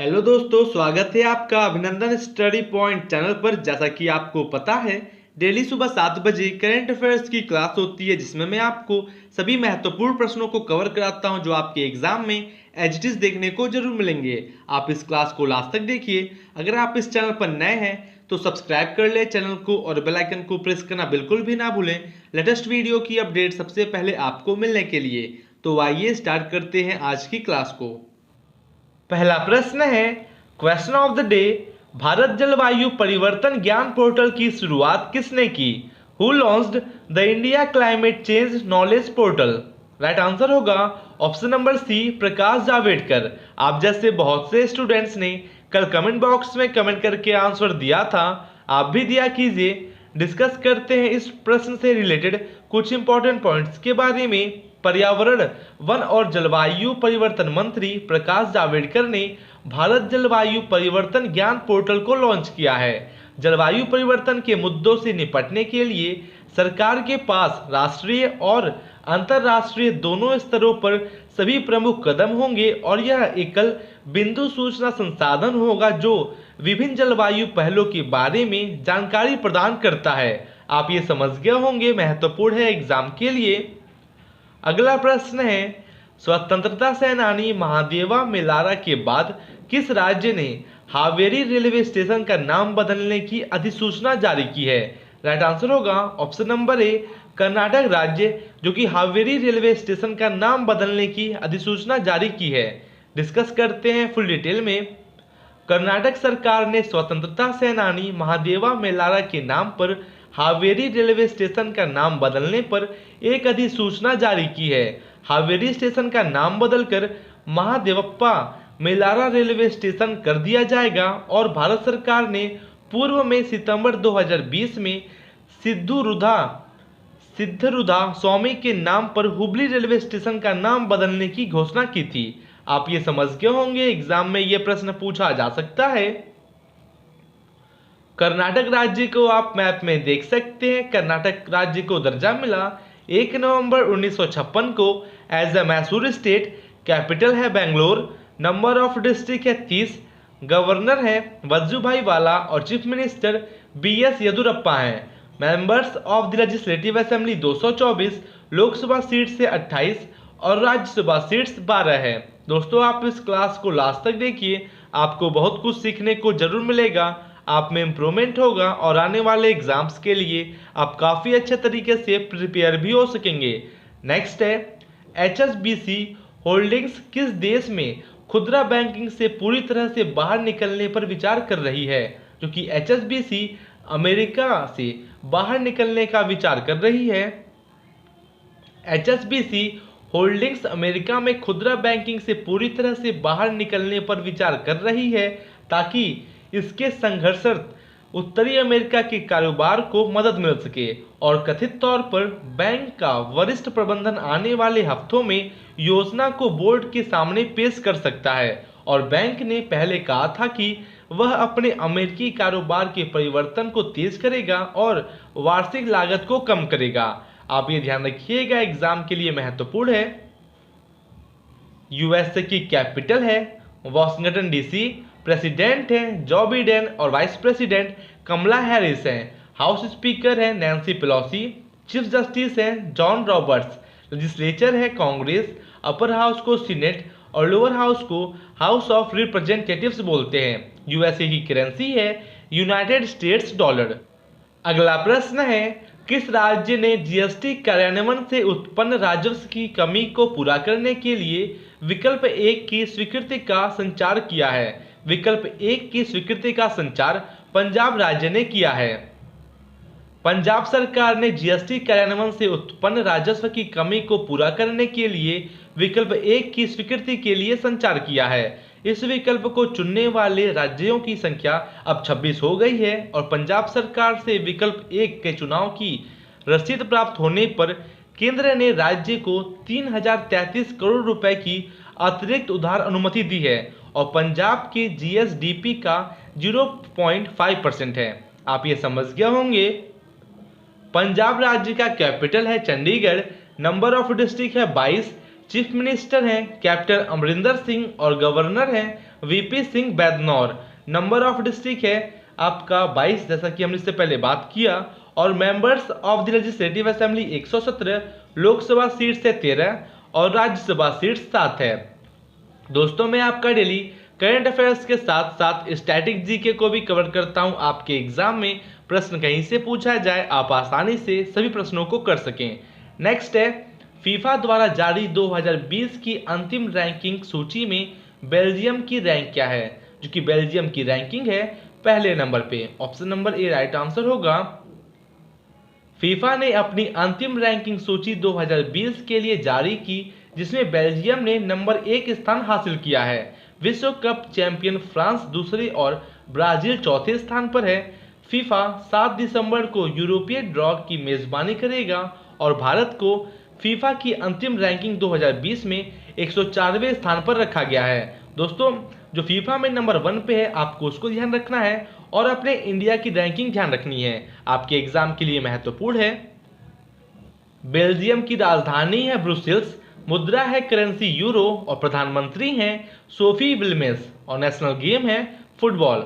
Hello दोस्तों, स्वागत है आपका अभिनंदन स्टडी पॉइंट चैनल पर। जैसा कि आपको पता है, डेली सुबह 7 बजे करंट अफेयर्स की क्लास होती है, जिसमें मैं आपको सभी महत्वपूर्ण प्रश्नों को कवर कराता हूं जो आपके एग्जाम में एज इट इज देखने को जरूर मिलेंगे। आप इस क्लास को लास्ट तक देखिए। अगर आप इस चैनल पर नए हैं तो सब्सक्राइब कर ले चैनल को और बेल आइकन को प्रेस करना बिल्कुल भी ना भूलें लेटेस्ट वीडियो की अपडेट सबसे पहले आपको मिलने के लिए। तो आइए स्टार्ट करते हैं आज की क्लास को। पहला प्रश्न है, question of the day, Bharat जलवायु परिवर्तन ज्ञान पोर्टल की शुरुआत किसने की? Who launched the India climate change knowledge portal? Right answer होगा ऑप्शन नंबर सी, प्रकाश जावड़ेकर। आप जैसे बहुत से स्टूडेंट्स ने कल कमेंट बॉक्स में कमेंट करके आंसर दिया था, आप भी दिया कीजिए। डिस्कस करते हैं इस प्रश्न से रिलेटेड कुछ इंपॉर्टेंट पॉइंट्स के बारे में। पर्यावरण, वन और जलवायु परिवर्तन मंत्री प्रकाश जावड़ेकर ने भारत जलवायु परिवर्तन ज्ञान पोर्टल को लॉन्च किया है। जलवायु परिवर्तन के मुद्दों से निपटने के लिए सरकार के पास राष्ट्रीय और अंतर्राष्ट्रीय दोनों स्तरों पर सभी प्रमुख कदम होंगे और यह एकल बिंदु सूचना संसाधन होगा जो विभिन्न जलवायु पहलों के बारे में जानकारी प्रदान करता है। आप ये समझ गए होंगे, महत्वपूर्ण है एग्जाम के लिए। अगला प्रश्न है, स्वतंत्रता सेनानी महादेवा मेलारा के बाद किस राज्य ने हावेरी रेलवे स्टेशन का नाम बदलने की अधिसूचना जारी की है? राइट आंसर होगा ऑप्शन नंबर ए, कर्नाटक राज्य, जो कि हावेरी रेलवे स्टेशन का नाम बदलने की अधिसूचना जारी की है। डिस्कस करते हैं फुल डिटेल में। कर्नाटक सरकार ने स्वतंत्रता सेनानी महादेवा मेलारा के नाम पर हावेरी रेलवे स्टेशन का नाम बदलने पर एक अधिसूचना जारी की है। हावेरी स्टेशन का नाम बदलकर महादेवप्पा मेलारा रेलवे स्टेशन कर दिया जाएगा और भारत सरकार ने पूर्व में सितंबर 2020 में सिद्धरुधा स्वामी के नाम पर हुबली रेलवे स्टेशन का नाम बदलने की घोषणा की थी। आप ये समझ गए होंगे, एग्जाम में ये प्रश्न पूछा जा सकता है। कर्नाटक राज्य को आप मैप में देख सकते हैं। कर्नाटक राज्य को दर्जा मिला 1 नवंबर 1956 को as a Mysore state. Capital है बेंगलोर। नंबर ऑफ डिस्ट्रिक्ट है 30। गवर्नर है वजुभाई वाला और चीफ मिनिस्टर BS येदुरप्पा हैं। Members of the legislative assembly 224। Lok Sabha seat से 28 और राज्यसभा सीट्स 12 है। दोस्तों, आप इस क्लास को लास्ट तक देखिए, आपको बहुत कुछ सीखने को जरूर मिलेगा, आप में इम्प्रूवमेंट होगा और आने वाले एग्जाम्स के लिए आप काफ़ी अच्छे तरीके से प्रिपेयर भी हो सकेंगे। नेक्स्ट है, HSBC होल्डिंग्स किस देश में खुदरा बैंकिंग से पूरी तरह से बाहर निकलने पर विचार कर रही है? जो कि HSBC अमेरिका से बाहर निकलने का विचार कर रही है। HSBC होल्डिंग्स अमेरिका में खुदरा बैंकिंग से पूरी तरह से बाहर निकलने पर विचार कर रही है ताकि इसके संघर्षरत उत्तरी अमेरिका के कारोबार को मदद मिल सके। और कथित तौर पर बैंक का वरिष्ठ प्रबंधन आने वाले हफ्तों में योजना को बोर्ड के सामने पेश कर सकता है। और बैंक ने पहले कहा था कि वह अपने अमेरिकी कारोबार के परिवर्तन को तेज करेगा और वार्षिक लागत को कम करेगा। आप ये ध्यान रखिएगा, एग्जाम के लिए महत्वपूर्ण है। यूएसए की कैपिटल है वॉशिंगटन DC। प्रेसिडेंट हैं जो बिडेन और वाइस प्रेसिडेंट कमला हैरिस हैं। हाउस स्पीकर है नैन्सी पेलोसी। चीफ जस्टिस हैं जॉन रॉबर्ट्स। लेजिस्लेचर है कांग्रेस। अपर हाउस को सीनेट और लोअर हाउस को हाउस ऑफ रिप्रेजेंटेटिव्स बोलते हैं। यूएसए की करेंसी है यूनाइटेड स्टेट्स डॉलर। अगला प्रश्न है, किस राज्य ने GST कार्यान्वयन से उत्पन्न राजस्व की कमी को पूरा करने के लिए विकल्प 1 की स्वीकृति का संचार किया है? विकल्प 1 की स्वीकृति का संचार पंजाब राज्य ने किया है। पंजाब सरकार ने GST कार्यान्वयन से उत्पन्न राजस्व की कमी को पूरा करने के लिए विकल्प 1 की स्वीकृति के लिए संचार किया है। इस विकल्प को चुनने वाले राज्यों की संख्या अब 26 हो गई है और पंजाब सरकार से विकल्प 1 के चुनाव की रसीद प्राप्त होने पर केंद्र ने राज्य को 3033 करोड़ रुपए की अतिरिक्त उधार अनुमति दी है और पंजाब के GSDP का 0.5% है। आप ये समझ गए होंगे। पंजाब राज्य का कैपिटल है चंडीगढ़। नंबर ऑफ डिस्ट्रिक्ट है 22। चीफ मिनिस्टर हैं कैप्टन अमरिंदर सिंह और गवर्नर हैं VP Singh Badnore. Number of district है आपका 22, जैसा कि हमने इससे पहले बात किया, और members of the legislative assembly 117, Lok Sabha seats है 13 और राज्यसभा सीट्स 7 है। दोस्तों मैं आपका डेली करंट अफेयर्स के साथ साथ स्टैटिक जीके को भी कवर करता हूं, आपके एग्जाम में प्रश्न कहीं से पूछा जाए आप आसानी से सभी प्रश्नों को कर सकें। नेक्स्ट है फीफा द्वारा जारी 2020 की अंतिम रैंकिंग सूची में बेल्जियम की रैंक क्या है, जो कि बेल्जियम की रैंकिंग है पहले नंबर पे। Option number A right answer होगा। फीफा ने अपनी अंतिम रैंकिंग सूची 2020 के लिए जारी की, जिसमें बेल्जियम ने नंबर 1 स्थान हासिल किया है। विश्व कप चैंपियन फ्रांस दूसरे और ब्राजील चौथे स्थान पर है। फीफा 7 दिसंबर को यूरोपीय ड्रॉ की मेजबानी करेगा और भारत को फीफा की अंतिम रैंकिंग 2020 में 104वें स्थान पर रखा गया है। दोस्तों जो फीफा में नंबर 1 पे है आपको उसको ध्यान रखना है और अपने इंडिया की रैंकिंग ध्यान रखनी है, आपके एग्जाम के लिए महत्वपूर्ण है। बेल्जियम की राजधानी है ब्रुसेल्स, मुद्रा है करेंसी यूरो और प्रधानमंत्री हैं सोफी विल्मेस और नेशनल गेम है फुटबॉल।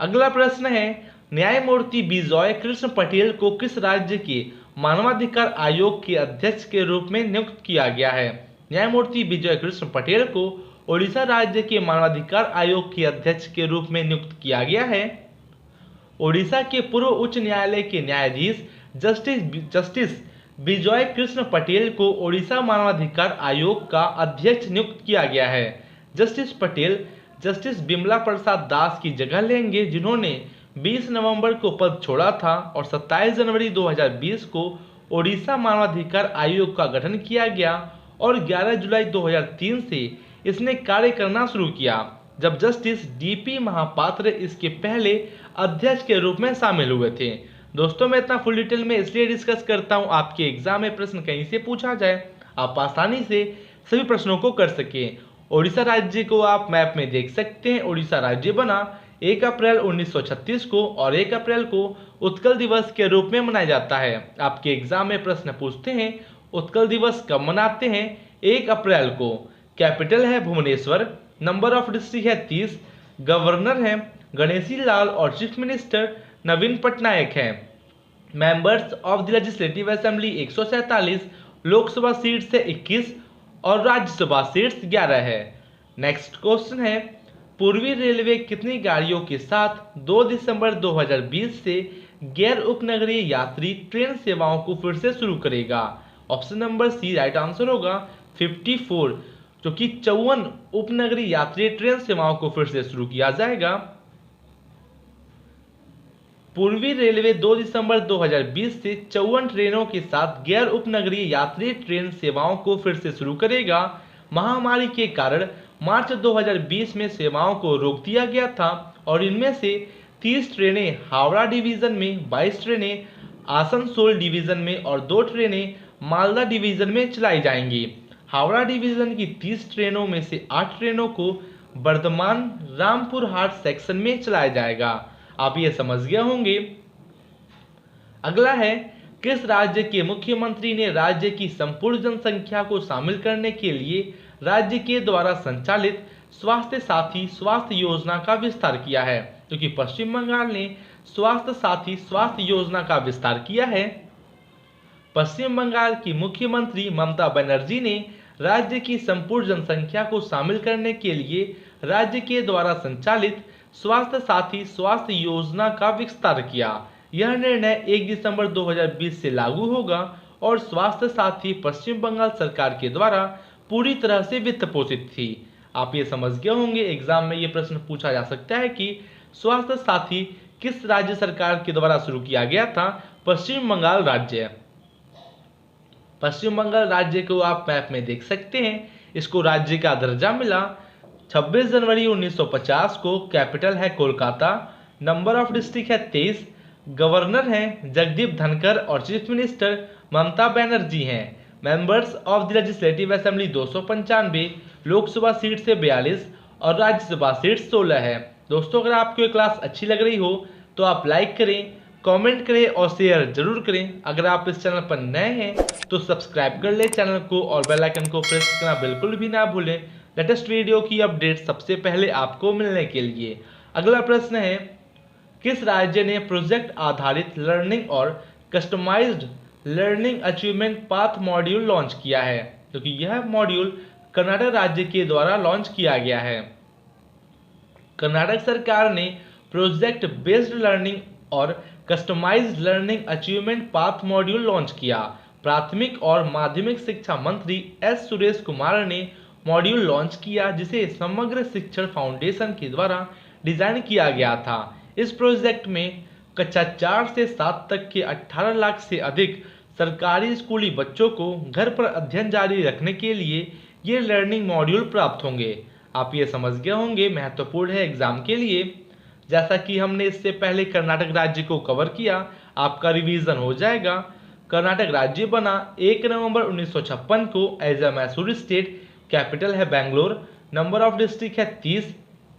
अगला प्रश्न है न्यायमूर्ति बिजॉय कृष्ण पटेल को किस राज्य के मानवाधिकार आयोग के अध्यक्ष के रूप में नियुक्त किया गया है। न्यायमूर्ति विजय कृष्ण पटेल को ओडिशा राज्य के मानवाधिकार आयोग के अध्यक्ष के रूप में नियुक्त किया गया है। ओडिशा के पूर्व उच्च न्यायालय के न्यायाधीश जस्टिस बिजॉय कृष्ण पटेल को ओडिशा मानवाधिकार आयोग का अध्यक्ष नियुक्त किया गया है। जस्टिस पटेल जस्टिस बिमला प्रसाद दास की जगह लेंगे, जिन्होंने 20 नवंबर को पद छोड़ा था और 27 जनवरी 2020 को ओडिशा मानवाधिकार आयोग का गठन किया गया और 11 जुलाई 2003 से इसने कार्य करना शुरू किया, जब जस्टिस डीपी महापात्र इसके पहले अध्यक्ष के रूप में शामिल हुए थे। दोस्तों मैं इतना फुल डिटेल में इसलिए डिस्कस करता हूं, आपके एग्जाम में प्रश्न कहीं से पूछा जाए आप आसानी से सभी प्रश्नों को कर सकें। ओडिशा राज्य को आप मैप में देख सकते हैं। ओडिशा राज्य बना 1 अप्रैल 1936 को और 1 अप्रैल को उत्कल दिवस के रूप में मनाया जाता है। आपके एग्जाम में प्रश्न पूछते हैं उत्कल दिवस कब मनाते हैं, 1 अप्रैल को। कैपिटल है भुवनेश्वर, नंबर ऑफ डिस्ट्रिक्ट है 30, गवर्नर है गणेशी लाल और चीफ मिनिस्टर नवीन पटनायक है। Members of the legislative assembly 147, Lok Sabha seats है 21 और राज्यसभा सीट्स 11 है। नेक्स्ट क्वेश्चन है पूर्वी रेलवे कितनी गाड़ियों के साथ 2 दिसंबर 2020 से गैर उपनगरीय यात्री ट्रेन सेवाओं को फिर से शुरू करेगा। Option number C right answer होगा 54, जो कि 54 उपनगरीय यात्री ट्रेन सेवाओं को फिर से शुरू किया जाएगा। पूर्वी रेलवे 2 दिसंबर 2020 से 54 ट्रेनों के साथ गैर उपनगरीय यात्री ट्रेन सेवाओं को फिर से शुरू करेगा। महामारी के कारण मार्च 2020 में सेवाओं को रोक दिया गया था और इनमें से 30 ट्रेनें हावड़ा डिवीजन में, 22 ट्रेनें आसनसोल डिवीजन में और 2 ट्रेनें मालदा डिवीजन में चलाई जाएंगी। हावड़ा डिवीजन की 30 ट्रेनों में से 8 ट्रेनों को बर्धमान रामपुर हाट सेक्शन में चलाया जाएगा। आप ये समझ गए होंगे। अगला है किस राज्य के मुख्यमंत्री ने राज्य की संपूर्ण जनसंख्या को शामिल करने के लिए राज्य के द्वारा संचालित स्वास्थ्य साथी स्वास्थ्य योजना का विस्तार किया है, क्योंकि पश्चिम बंगाल ने स्वास्थ्य साथी स्वास्थ्य योजना का विस्तार किया है। पश्चिम बंगाल की मुख्यमंत्री ममता बनर्जी ने राज्य की संपूर्ण जनसंख्या को शामिल करने के लिए राज्य के द्वारा संचालित स्वास्थ्य साथी स्वास्थ्य योजना का विस्तार किया। यह निर्णय 1 दिसंबर 2020 से लागू होगा और स्वास्थ्य साथी पश्चिम बंगाल सरकार के द्वारा पूरी तरह से वित्त पोषित थी। आप ये समझ गए होंगे, एग्जाम में ये प्रश्न पूछा जा सकता है कि स्वास्थ्य साथी किस राज्य सरकार के द्वारा शुरू किया गया था। पश्चिम बंगाल राज्य। पश्चिम बंगाल राज्य को आप मैप में देख सकते हैं, इसको राज्य का दर्जा मिला 26 जनवरी 1950 को। कैपिटल है कोलकाता, नंबर ऑफ डिस्ट्रिक्ट है 23, गवर्नर हैं जगदीप धनखड़ और चीफ मिनिस्टर ममता बनर्जी हैं। Members of the legislative assembly 295, Lok Sabha seat से 42 और राज्यसभा सीट 16 है। दोस्तों अगर आपको ये क्लास अच्छी लग रही हो तो आप लाइक करें, कमेंट करें और शेयर जरूर करें। अगर आप इस चैनल पर नए हैं तो सब्सक्राइब कर ले चैनल को और बेल आइकन को प्रेस करना बिल्कुल भी ना भूलें लेटेस्ट वीडियो की अपडेट सबसे पहले आपको मिलने के लिए। अगला प्रश्न है, किस राज्य ने प्रोजेक्ट आधारित लर्निंग और customized learning achievement path module launch किया है? क्योंकि यह मॉड्यूल कर्नाटक राज्य के द्वारा लॉन्च किया गया है। कर्नाटक सरकार ने प्रोजेक्ट बेस्ड लर्निंग और customized learning achievement path module launch किया। प्राथमिक और माध्यमिक शिक्षा मंत्री एस सुरेश कुमार ने मॉड्यूल लॉन्च किया, जिसे समग्र शिक्षण फाउंडेशन के द्वारा डिजाइन किया गया था। इस प्रोजेक्ट में कक्षा 4 से 7 तक के 18 लाख से अधिक सरकारी स्कूली बच्चों को घर पर अध्ययन जारी रखने के लिए ये लर्निंग मॉड्यूल प्राप्त होंगे। आप ये समझ गए होंगे महत्वपूर्ण है एग्जाम के लिए। जैसा कि हमने इससे पहले कर्नाटक राज्य को कवर किया, आपका रिवीजन हो जाएगा। कर्नाटक राज्य बना 1 नवंबर 1956 को as a Mysore state. Capital है बेंगलोर। नंबर ऑफ डिस्ट्रिक्ट है 30।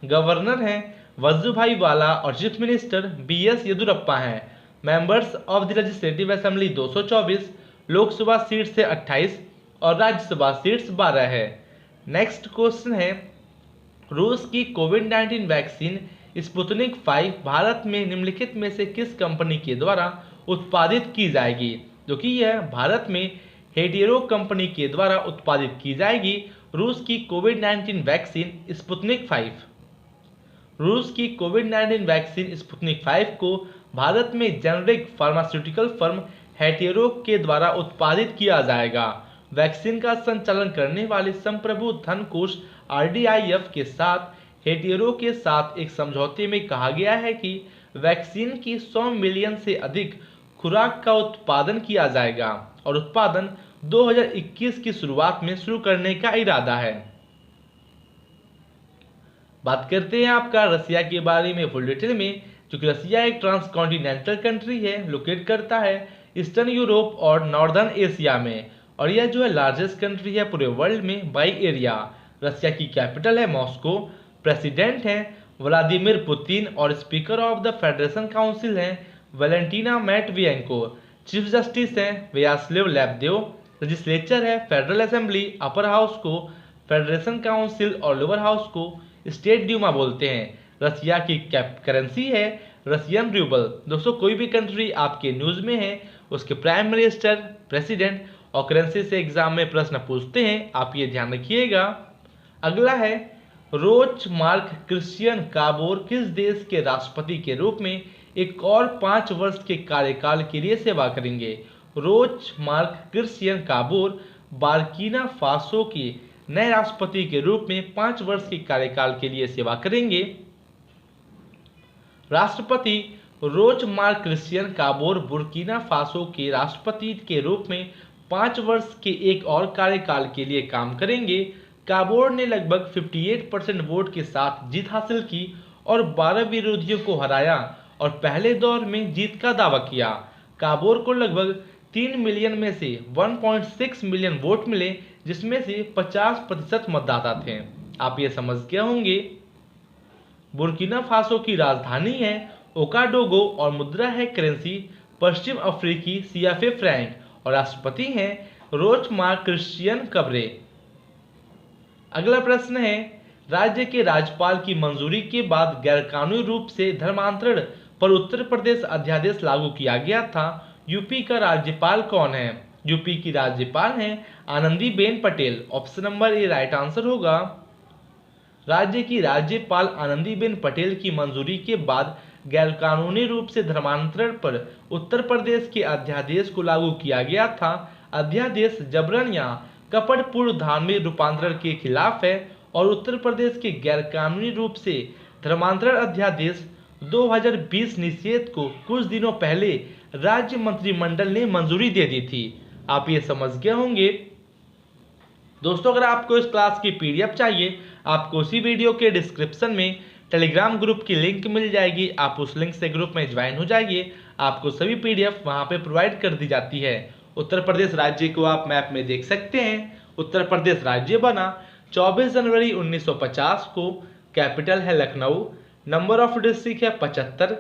गवर्नर हैं वजुभाई वाला और चीफ मिनिस्टर BS येदुरप्पा हैं। Members of the legislative assembly 224। Lok Sabha seat से 28 और राज्यसभा सीट्स 12 है। नेक्स्ट क्वेश्चन है, रूस की कोविड-19 वैक्सीन स्पुतनिक 5 भारत में निम्नलिखित में से किस कंपनी के द्वारा उत्पादित की जाएगी? जो कि यह भारत में हेडियरो कंपनी के द्वारा उत्पादित की जाएगी। रूस की कोविड-19 वैक्सीन स्पुतनिक 5। रूस की कोविड-19 वैक्सीन स्पुतनिक 5 को भारत में जेनेरिक फार्मास्यूटिकल फर्म हेटियरो के द्वारा उत्पादित किया जाएगा। वैक्सीन का संचालन करने वाले संप्रभु धन कोष RDIF के साथ हेटियरो के साथ एक समझौते में कहा गया है कि वैक्सीन की 100 मिलियन से अधिक खुराक का उत्पादन किया जाएगा और उत्पादन 2021 की शुरुआत में शुरू करने का इरादा है। बात करते हैं आपका रसिया के बारे में फुल डिटेल में। क्योंकि रसिया एक ट्रांसकॉन्टिनेंटल कंट्री है, लोकेट करता है ईस्टर्न यूरोप और नॉर्दर्न एशिया में, और यह जो है लार्जेस्ट कंट्री है पूरे वर्ल्ड में बाई एरिया। रसिया की कैपिटल है मॉस्को। प्रेसिडेंट हैं व्लादिमीर पुतिन और speaker of the federation council हैं वैलेंटीना मैटवियेंको। चीफ जस्टिस हैं व्यासलेव लेबदेव। लेजिस्लेचर है फेडरल असेंबली। अपर हाउस को फेडरेशन काउंसिल और लोअर हाउस को स्टेट ड्यूमा बोलते हैं। रसिया की करेंसी है रसियन रूबल। दोस्तों, कोई भी कंट्री आपके न्यूज में है उसके प्राइम मिनिस्टर, प्रेसिडेंट और करेंसी से एग्जाम में प्रश्न पूछते हैं, आप ये ध्यान रखिएगा। अगला है, रोच मार्क क्रिश्चियन काबोर किस देश के राष्ट्रपति के रूप में एक और 5 वर्ष के कार्यकाल के लिए सेवा करेंगे? रोच मार्क क्रिश्चियन काबोर बार्किना फासो के नए राष्ट्रपति के रूप में 5 वर्ष के कार्यकाल के लिए सेवा करेंगे। राष्ट्रपति रोच मार्क क्रिश्चियन काबोर बुर्किना फासो के राष्ट्रपति के रूप में 5 वर्ष के एक और कार्यकाल के लिए काम करेंगे। काबोर ने लगभग 58% वोट के साथ जीत हासिल की और 12 विरोधियों को हराया और पहले दौर में जीत का दावा किया। काबोर को लगभग 3 मिलियन में से 1.6 मिलियन वोट मिले, जिसमें से 50% मतदाता थे। आप ये समझ गए होंगे। बुर्किना फासो की राजधानी है ओकाडोगो और मुद्रा है करेंसी पश्चिम अफ्रीकी CFA फ्रैंक और राष्ट्रपति हैं रोच मार्क क्रिश्चियन कबरे। अगला प्रश्न है, राज्य के राज्यपाल की मंजूरी के बाद गैरकानूनी रूप से धर्मांतरण पर उत्तर प्रदेश अध्यादेश लागू किया गया था। यूपी का राज्यपाल कौन है? यूपी की राज्यपाल हैं Anandiben Patel. Option number A right answer होगा। राज्य की राज्यपाल आनंदीबेन पटेल की मंजूरी के बाद गैरकानूनी रूप से धर्मांतरण पर उत्तर प्रदेश के अध्यादेश को लागू किया गया था। अध्यादेश जबरन या कपटपूर्ण धार्मिक रूपांतरण के खिलाफ है और उत्तर प्रदेश के गैरकानूनी रूप से धर्मांतरण अध्यादेश 2020 निषेध को कुछ दिनों पहले राज्य मंत्रिमंडल ने मंजूरी दे दी थी। आप ये समझ गए होंगे। दोस्तों, अगर आपको इस क्लास की PDF चाहिए, आपको उसी वीडियो के डिस्क्रिप्शन में टेलीग्राम ग्रुप की लिंक मिल जाएगी। आप उस लिंक से ग्रुप में ज्वाइन हो जाइए। आपको सभी PDF वहां पे प्रोवाइड कर दी जाती है। उत्तर प्रदेश राज्य को आप मैप में देख सकते हैं। उत्तर प्रदेश राज्य बना 24 जनवरी 1950 को। कैपिटल है लखनऊ। नंबर ऑफ डिस्ट्रिक्ट है 75।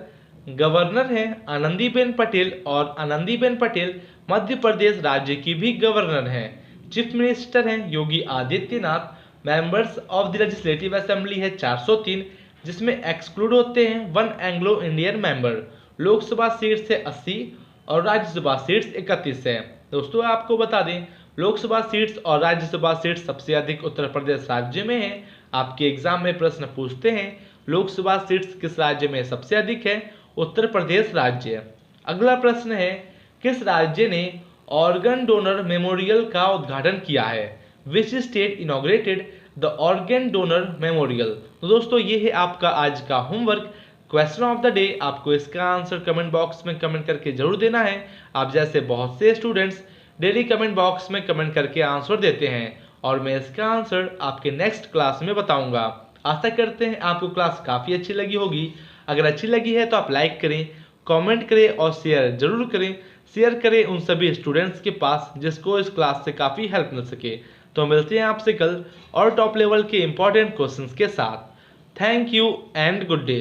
गवर्नर हैं आनंदीबेन पटेल, और आनंदीबेन पटेल मध्य प्रदेश राज्य की भी गवर्नर हैं। चीफ मिनिस्टर हैं Yogi Adityanath. Members of the legislative assembly है 403, जिसमें एक्सक्लूड होते हैं 1 Anglo Indian member. Lok Sabha seats है 80 और राज्यसभा सीट्स 31 है। दोस्तों आपको बता दें, लोकसभा सीट्स और राज्यसभा सीट्स सबसे अधिक उत्तर प्रदेश राज्य में है। आपके एग्जाम में प्रश्न पूछते हैं लोकसभा सीट्स किस राज्य में सबसे अधिक है, उत्तर प्रदेश राज्य। अगला प्रश्न है किस राज्य ने ऑर्गन डोनर मेमोरियल का उद्घाटन किया है। Which state inaugurated the organ donor memorial. तो दोस्तों ये है आपका आज का homework, question of the day. आपको इसका आंसर कमेंट बॉक्स में कमेंट करके जरूर देना है। आप जैसे बहुत से स्टूडेंट्स डेली कमेंट बॉक्स में कमेंट करके आंसर देते हैं और मैं इसका आंसर आपके नेक्स्ट क्लास में बताऊंगा। आशा करते हैं आपको क्लास काफ़ी अच्छी लगी होगी। अगर अच्छी लगी है तो आप लाइक करें, कमेंट करें और शेयर जरूर करें। शेयर करें उन सभी स्टूडेंट्स के पास जिसको इस क्लास से काफ़ी हेल्प मिल सके। तो मिलते हैं आपसे कल और टॉप लेवल के इंपॉर्टेंट क्वेश्चंस के साथ। Thank you and good day.